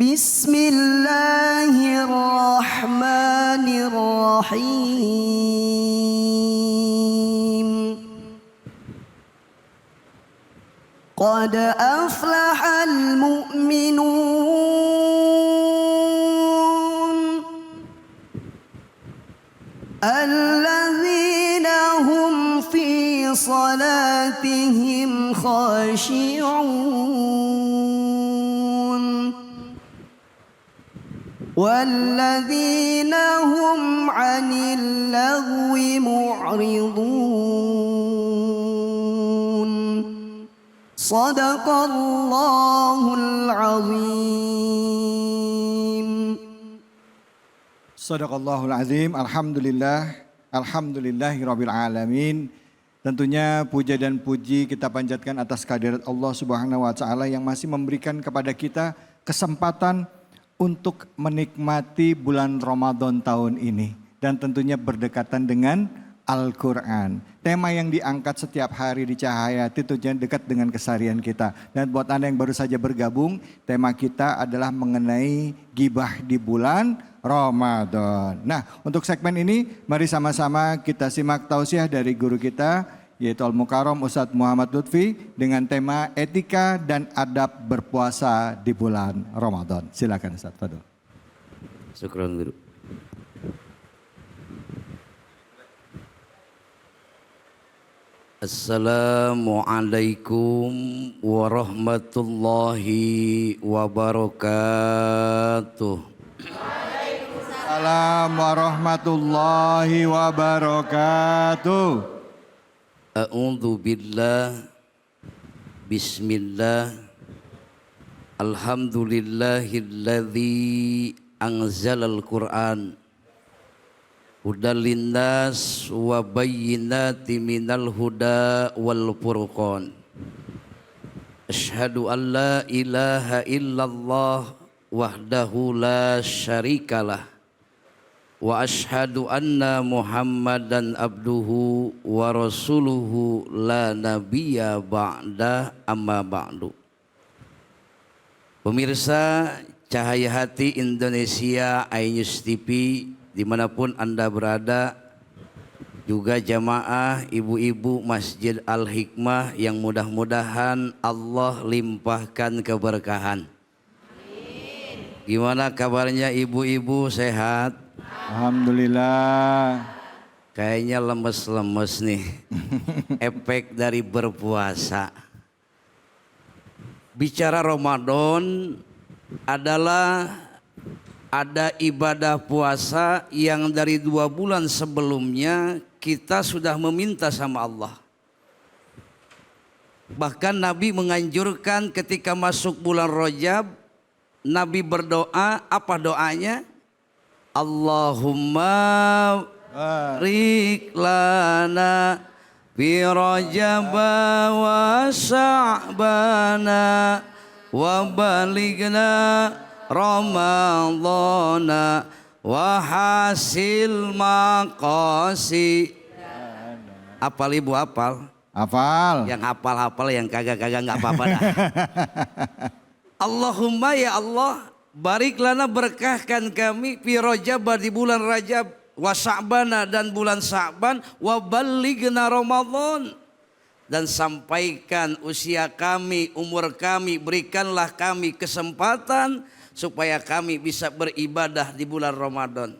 Bismillahirrahmanirrahim. Qad aflahal mu'minun alladzina hum fi salatihim khashi'un walladzina hum 'anil lagwi mu'ridun. Sadaqallahul azim. Sadaqallahul azim. Alhamdulillahirabbil alamin. Tentunya puja dan puji kita panjatkan atas kehadirat Allah Subhanahu wa taala yang masih memberikan kepada kita kesempatan untuk menikmati bulan Ramadan tahun ini dan tentunya berdekatan dengan Al-Quran. Tema yang diangkat setiap hari di Cahaya tentunya dekat dengan keseharian kita. Dan buat Anda yang baru saja bergabung, tema kita adalah mengenai gibah di bulan Ramadan. Nah, untuk segmen ini mari sama-sama kita simak tausiah dari guru kita yaitu Al-Mukarram Ustadz Muhammad Lutfi dengan tema etika dan adab berpuasa di bulan Ramadan. Silakan Ustadz, Fadol. Syukran guru. Assalamualaikum warahmatullahi wabarakatuh. Waalaikumsalam warahmatullahi wabarakatuh. A'udzu billah. Bismillah. Alhamdulillahilladzi anzalal Qur'an hudal linnas wa bayyinatin minal huda wal furqan. Asyhadu an la ilaha illallah wahdahu la syarikalah wa asyhadu anna Muhammadan abduhu wa rasuluhu la nabiyya ba'da amma ba'du. Pemirsa Cahaya Hati Indonesia iNews TV dimanapun Anda berada, juga jamaah ibu-ibu Masjid Al-Hikmah yang mudah-mudahan Allah limpahkan keberkahan. Amin. Gimana kabarnya ibu-ibu, sehat? Alhamdulillah. Kayaknya lemes-lemes nih. Efek dari berpuasa. Bicara Ramadan adalah ada ibadah puasa yang dari 2 bulan sebelumnya kita sudah meminta sama Allah. Bahkan Nabi menganjurkan ketika masuk bulan Rajab, Nabi berdoa, apa doanya? Allahumma barik lana fi Rajab wa Sya'bana wa balighna Ramadana wa hasil maqasi. Apal ibu, apal? Hafal. Yang hafal-hafal, yang kagak-kagak nggak apa-apa dah. Allahumma ya Allah, barik lana, berkahkan kami fi Rajab, di bulan Rajab, wa Sya'bana, dan bulan Sya'ban, wa balighna Ramadan, dan sampaikan usia kami, umur kami, berikanlah kami kesempatan supaya kami bisa beribadah di bulan Ramadan.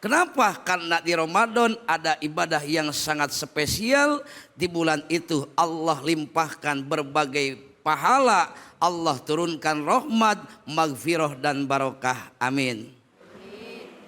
Kenapa? Karena di Ramadan ada ibadah yang sangat spesial. Di bulan itu Allah limpahkan berbagai pahala, Allah turunkan rahmat, maghfirah dan barokah. Amin.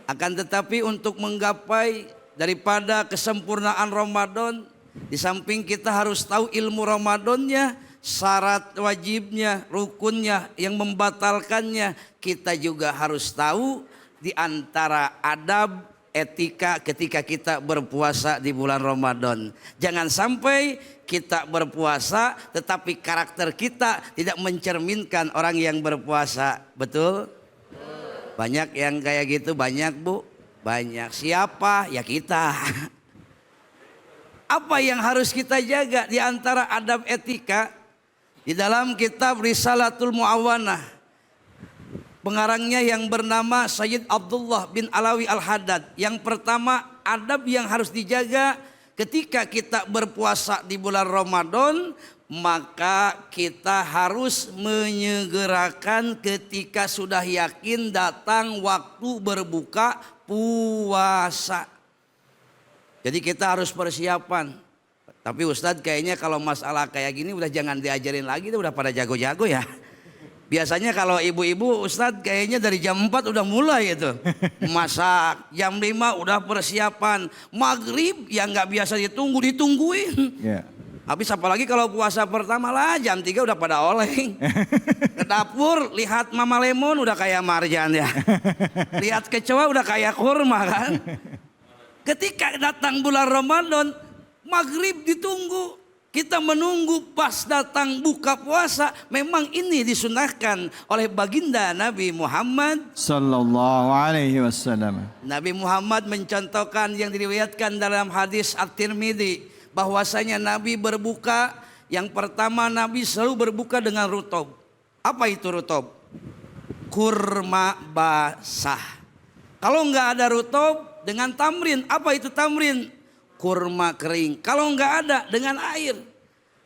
Akan tetapi untuk menggapai daripada kesempurnaan Ramadan, di samping kita harus tahu ilmu Ramadannya, syarat wajibnya, rukunnya, yang membatalkannya, kita juga harus tahu di antara adab etika ketika kita berpuasa di bulan Ramadan. Jangan sampai kita berpuasa tetapi karakter kita tidak mencerminkan orang yang berpuasa. Betul? Banyak yang kayak gitu, banyak Bu. Banyak. Siapa? Ya kita. Apa yang harus kita jaga di antara adab etika? Di dalam kitab Risalatul Mu'awanah, pengarangnya yang bernama Sayyid Abdullah bin Alawi Al-Haddad. Yang pertama, adab yang harus dijaga ketika kita berpuasa di bulan Ramadan, maka kita harus menyegerakan ketika sudah yakin datang waktu berbuka puasa. Jadi kita harus persiapan. Tapi Ustadz kayaknya kalau masalah kayak gini udah jangan diajarin lagi, udah pada jago-jago ya. Biasanya kalau ibu-ibu Ustadz kayaknya dari jam 4 udah mulai itu. Masak, jam 5 udah persiapan. Maghrib yang gak biasa ditungguin. Ya. Habis apalagi kalau puasa pertama lah jam 3 udah pada oleng. Ke dapur lihat Mama Lemon udah kayak Marjan ya. Lihat kecoa udah kayak kurma kan. Ketika datang bulan Ramadan, maghrib ditunggu. Kita menunggu pas datang buka puasa. Memang ini disunahkan oleh baginda Nabi Muhammad Sallallahu alaihi wasallam. Nabi Muhammad mencontohkan yang diriwayatkan dalam hadis At-Tirmidzi, bahwasanya Nabi berbuka, yang pertama Nabi selalu berbuka dengan rutob. Apa itu rutob? Kurma basah. Kalau enggak ada rutob, dengan tamrin. Apa itu tamrin? Kurma kering. Kalau enggak ada, dengan air.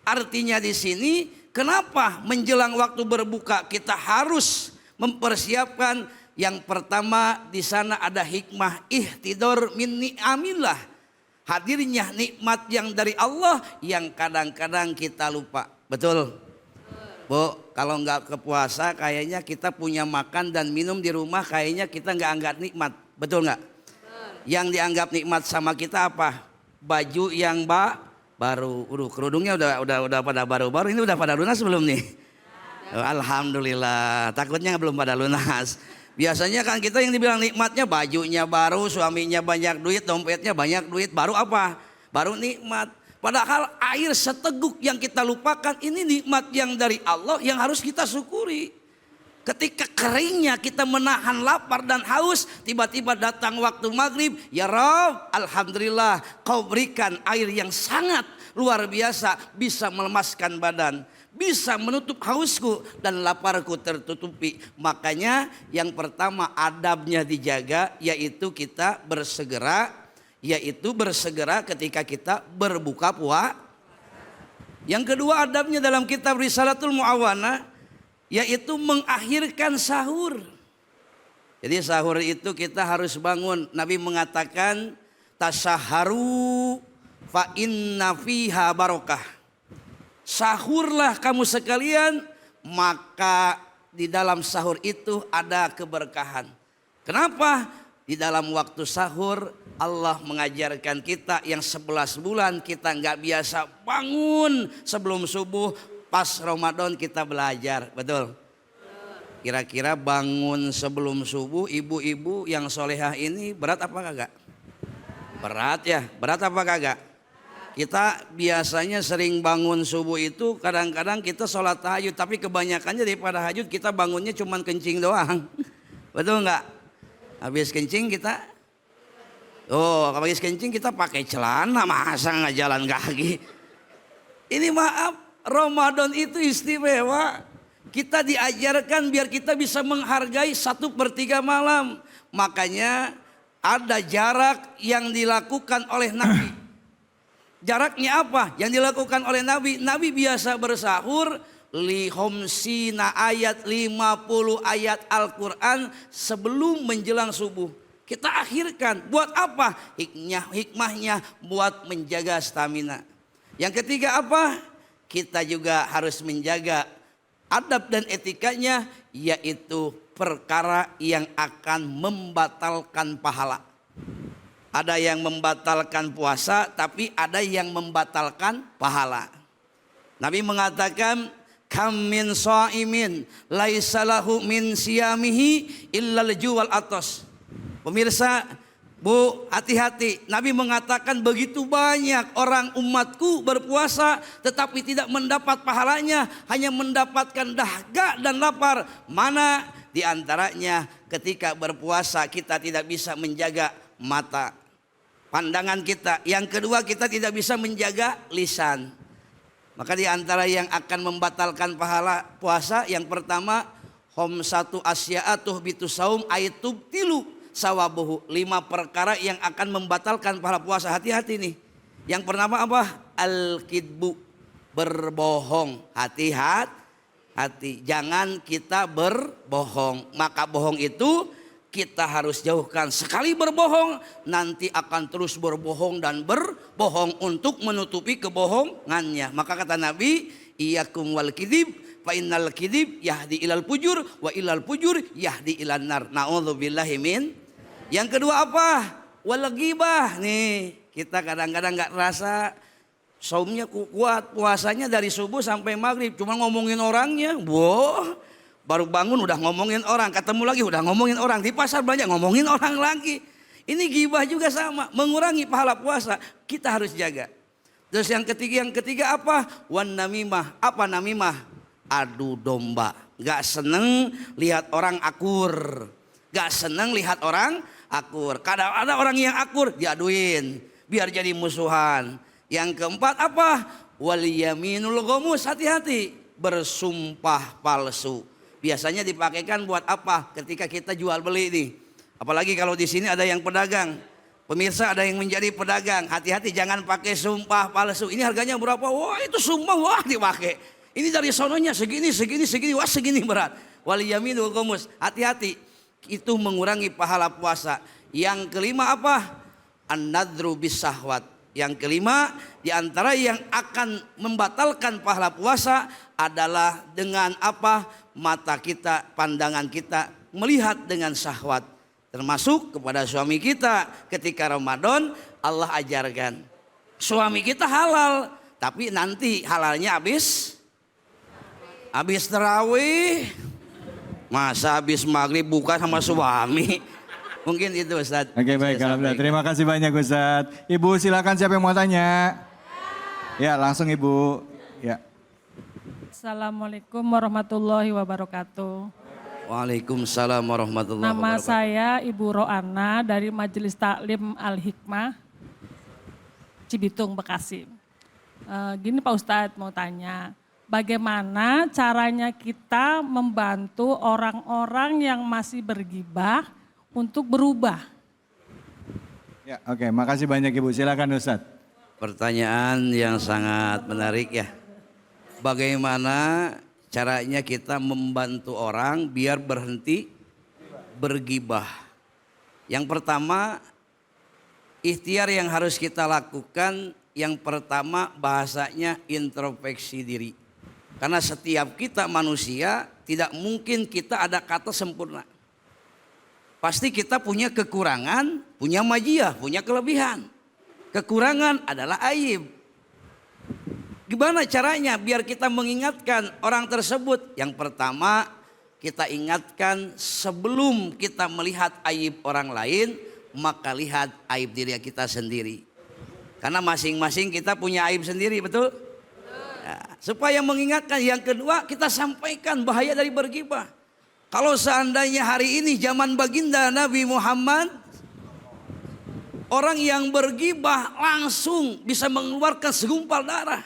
Artinya di sini kenapa menjelang waktu berbuka kita harus mempersiapkan. Yang pertama di sana ada hikmah ihtidor min ni'amillah. Hadirnya nikmat yang dari Allah yang kadang-kadang kita lupa. Betul? Bu, kalau enggak ke puasa kayaknya kita punya makan dan minum di rumah, kayaknya kita enggak anggap nikmat. Betul enggak? Yang dianggap nikmat sama kita apa? Baju yang baru. Kerudungnya udah pada baru-baru. Ini udah pada lunas belum nih? Alhamdulillah. Takutnya belum pada lunas. Biasanya kan kita yang dibilang nikmatnya bajunya baru, suaminya banyak duit, dompetnya banyak duit. Baru apa? Baru nikmat. Padahal air seteguk yang kita lupakan ini nikmat yang dari Allah yang harus kita syukuri. Ketika keringnya kita menahan lapar dan haus, tiba-tiba datang waktu maghrib, ya Rabb, alhamdulillah kau berikan air yang sangat luar biasa, bisa melemaskan badan, bisa menutup hausku dan laparku tertutupi. Makanya yang pertama adabnya dijaga, yaitu kita bersegera, ketika kita berbuka puasa. Yang kedua adabnya dalam kitab Risalatul Mu'awana, yaitu mengakhirkan sahur. Jadi sahur itu kita harus bangun. Nabi mengatakan tasaharu fa inna fiha barokah. Sahurlah kamu sekalian, maka di dalam sahur itu ada keberkahan. Kenapa? Di dalam waktu sahur Allah mengajarkan kita yang 11 bulan kita nggak biasa bangun sebelum subuh. Pas Ramadan kita belajar, betul? Kira-kira bangun sebelum subuh, ibu-ibu yang solehah ini berat apa kagak? Berat ya, berat apa kagak? Kita biasanya sering bangun subuh itu kadang-kadang kita sholat tahajud. Tapi kebanyakannya daripada tahajud kita bangunnya cuman kencing doang. Betul nggak? Habis kencing kita, habis kencing kita pakai celana, masa nggak jalan kaki? Ini maaf. Ramadan itu istimewa. Kita diajarkan biar kita bisa menghargai 1/3 malam. Makanya ada jarak yang dilakukan oleh Nabi. Jaraknya apa? Yang dilakukan oleh Nabi. Nabi biasa bersahur lihomsina ayat 50 ayat Al-Quran sebelum menjelang subuh. Kita akhirkan. Buat apa? Hikmahnya buat menjaga stamina. Yang ketiga apa? Kita juga harus menjaga adab dan etikanya, yaitu perkara yang akan membatalkan pahala. Ada yang membatalkan puasa, tapi ada yang membatalkan pahala. Nabi mengatakan, kam min shaimin laisa lahu min siyamihi illa al-ju'al atas. Pemirsa, Bu, hati-hati. Nabi mengatakan begitu banyak orang umatku berpuasa tetapi tidak mendapat pahalanya, hanya mendapatkan dahaga dan lapar. Mana di antaranya ketika berpuasa kita tidak bisa menjaga mata, pandangan kita. Yang kedua kita tidak bisa menjaga lisan. Maka di antara yang akan membatalkan pahala puasa, yang pertama Khamsatu asya'atuh bitu saum aitub tilu sawabuhu. 5 perkara yang akan membatalkan pahala puasa. Hati-hati nih. Yang pertama apa? Al-kidbu, berbohong. Hati-hati, jangan kita berbohong. Maka bohong itu kita harus jauhkan. Sekali berbohong nanti akan terus berbohong dan berbohong untuk menutupi kebohongannya. Maka kata Nabi, iyyakum wal kidib fa innal kidib yahdi ilal fujur wa ilal fujur yahdi ilan nar. Nauzubillahi min. Yang kedua apa? Wal ghibah. Nih, kita kadang-kadang enggak rasa saumnya kuat, puasanya dari subuh sampai maghrib cuma ngomongin orangnya. Wow, baru bangun udah ngomongin orang, ketemu lagi udah ngomongin orang, di pasar belanja ngomongin orang lagi. Ini ghibah juga sama, mengurangi pahala puasa. Kita harus jaga. Terus yang ketiga apa? Wan namimah. Apa namimah? Adu domba. Gak seneng lihat orang akur. Gak seneng lihat orang akur. Kadang ada orang yang akur diaduin biar jadi musuhan. Yang keempat apa? Wal yaminul ghamus. Hati-hati, bersumpah palsu. Biasanya dipakaikan buat apa? Ketika kita jual beli nih. Apalagi kalau di sini ada yang pedagang. Pemirsa ada yang menjadi pedagang. Hati-hati jangan pakai sumpah palsu. Ini harganya berapa? Wah, itu sumpah, wah dipakai. Ini dari sononya segini, wah segini berat. Wal yaminul ghamus. Hati-hati. Itu mengurangi pahala puasa. Yang kelima apa? An-nadru bisahwat. Yang kelima, di antara yang akan membatalkan pahala puasa adalah dengan apa? Mata kita, pandangan kita melihat dengan syahwat. Termasuk kepada suami kita ketika Ramadan Allah ajarkan. Suami kita halal, tapi nanti halalnya habis tarawih. Masa habis maghrib buka sama suami? Mungkin itu Ustaz. Oke, baik, alhamdulillah. Terima kasih banyak Ustaz. Ibu silakan, siapa yang mau tanya? Ya, langsung Ibu. Ya. Assalamualaikum warahmatullahi wabarakatuh. Waalaikumsalam warahmatullahi Nama wabarakatuh. saya Ibu Ro'ana dari Majelis Taklim Al-Hikmah, Cibitung, Bekasi. Gini Pak Ustadz mau tanya, bagaimana caranya kita membantu orang-orang yang masih bergibah untuk berubah? Ya, oke, makasih banyak Ibu. Silakan Ustadz. Pertanyaan yang sangat menarik ya. Bagaimana caranya kita membantu orang biar berhenti bergibah? Yang pertama, ikhtiar yang harus kita lakukan, yang pertama bahasanya introspeksi diri. Karena setiap kita manusia tidak mungkin kita ada kata sempurna. Pasti kita punya kekurangan, punya majiah, punya kelebihan. Kekurangan adalah aib. Gimana caranya biar kita mengingatkan orang tersebut? Yang pertama, kita ingatkan sebelum kita melihat aib orang lain, maka lihat aib diri kita sendiri. Karena masing-masing kita punya aib sendiri, betul? Ya, supaya mengingatkan. Yang kedua, kita sampaikan bahaya dari bergibah. Kalau seandainya hari ini zaman baginda Nabi Muhammad, orang yang bergibah langsung bisa mengeluarkan segumpal darah.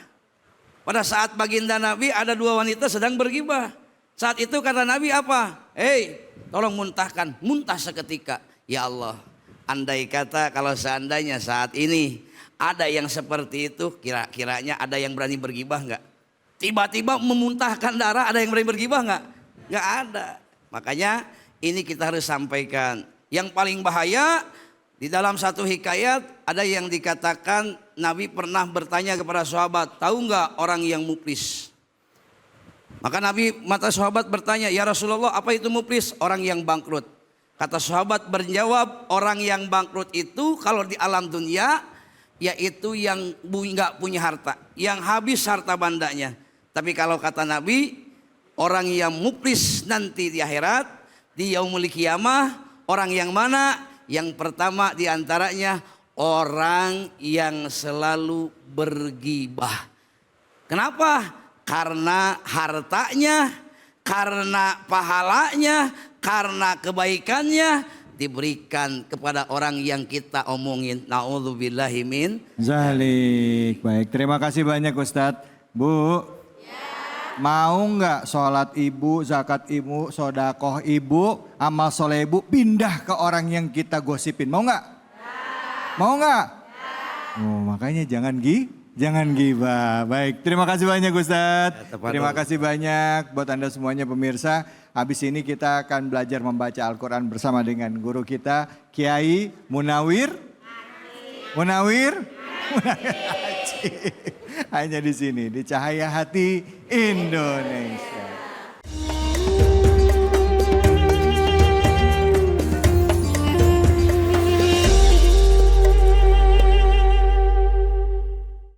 Pada saat baginda Nabi ada 2 wanita sedang bergibah. Saat itu kata Nabi apa? Hei, tolong muntahkan. Muntah seketika. Ya Allah, andai kata kalau seandainya saat ini ada yang seperti itu, kira-kiranya ada yang berani bergibah enggak? Tiba-tiba memuntahkan darah, ada yang berani bergibah enggak? Enggak ada. Makanya ini kita harus sampaikan. Yang paling bahaya, di dalam satu hikayat ada yang dikatakan Nabi pernah bertanya kepada sahabat, tahu nggak orang yang muflis? Maka sahabat bertanya, ya Rasulullah, apa itu muflis? Orang yang bangkrut. Kata sahabat berjawab, orang yang bangkrut itu kalau di alam dunia yaitu yang nggak punya harta, yang habis harta bandanya. Tapi kalau kata Nabi, orang yang muflis nanti di akhirat, di yaumul qiyamah, orang yang mana? Yang pertama diantaranya orang yang selalu bergibah. Kenapa? Karena hartanya, karena pahalanya, karena kebaikannya diberikan kepada orang yang kita omongin. Na'udzubillahi min Zalik. Baik, terima kasih banyak Ustadz. Bu. Mau nggak sholat ibu, zakat ibu, sodakoh ibu, amal soleh ibu pindah ke orang yang kita gosipin? Mau nggak? Mau nggak? Oh, makanya jangan gibah. Baik, terima kasih banyak Ustadz. Terima kasih banyak buat Anda semuanya pemirsa. Habis ini kita akan belajar membaca Al-Quran bersama dengan guru kita Kiai Munawir. Munawir? Hanya di sini, di Cahaya Hati Indonesia.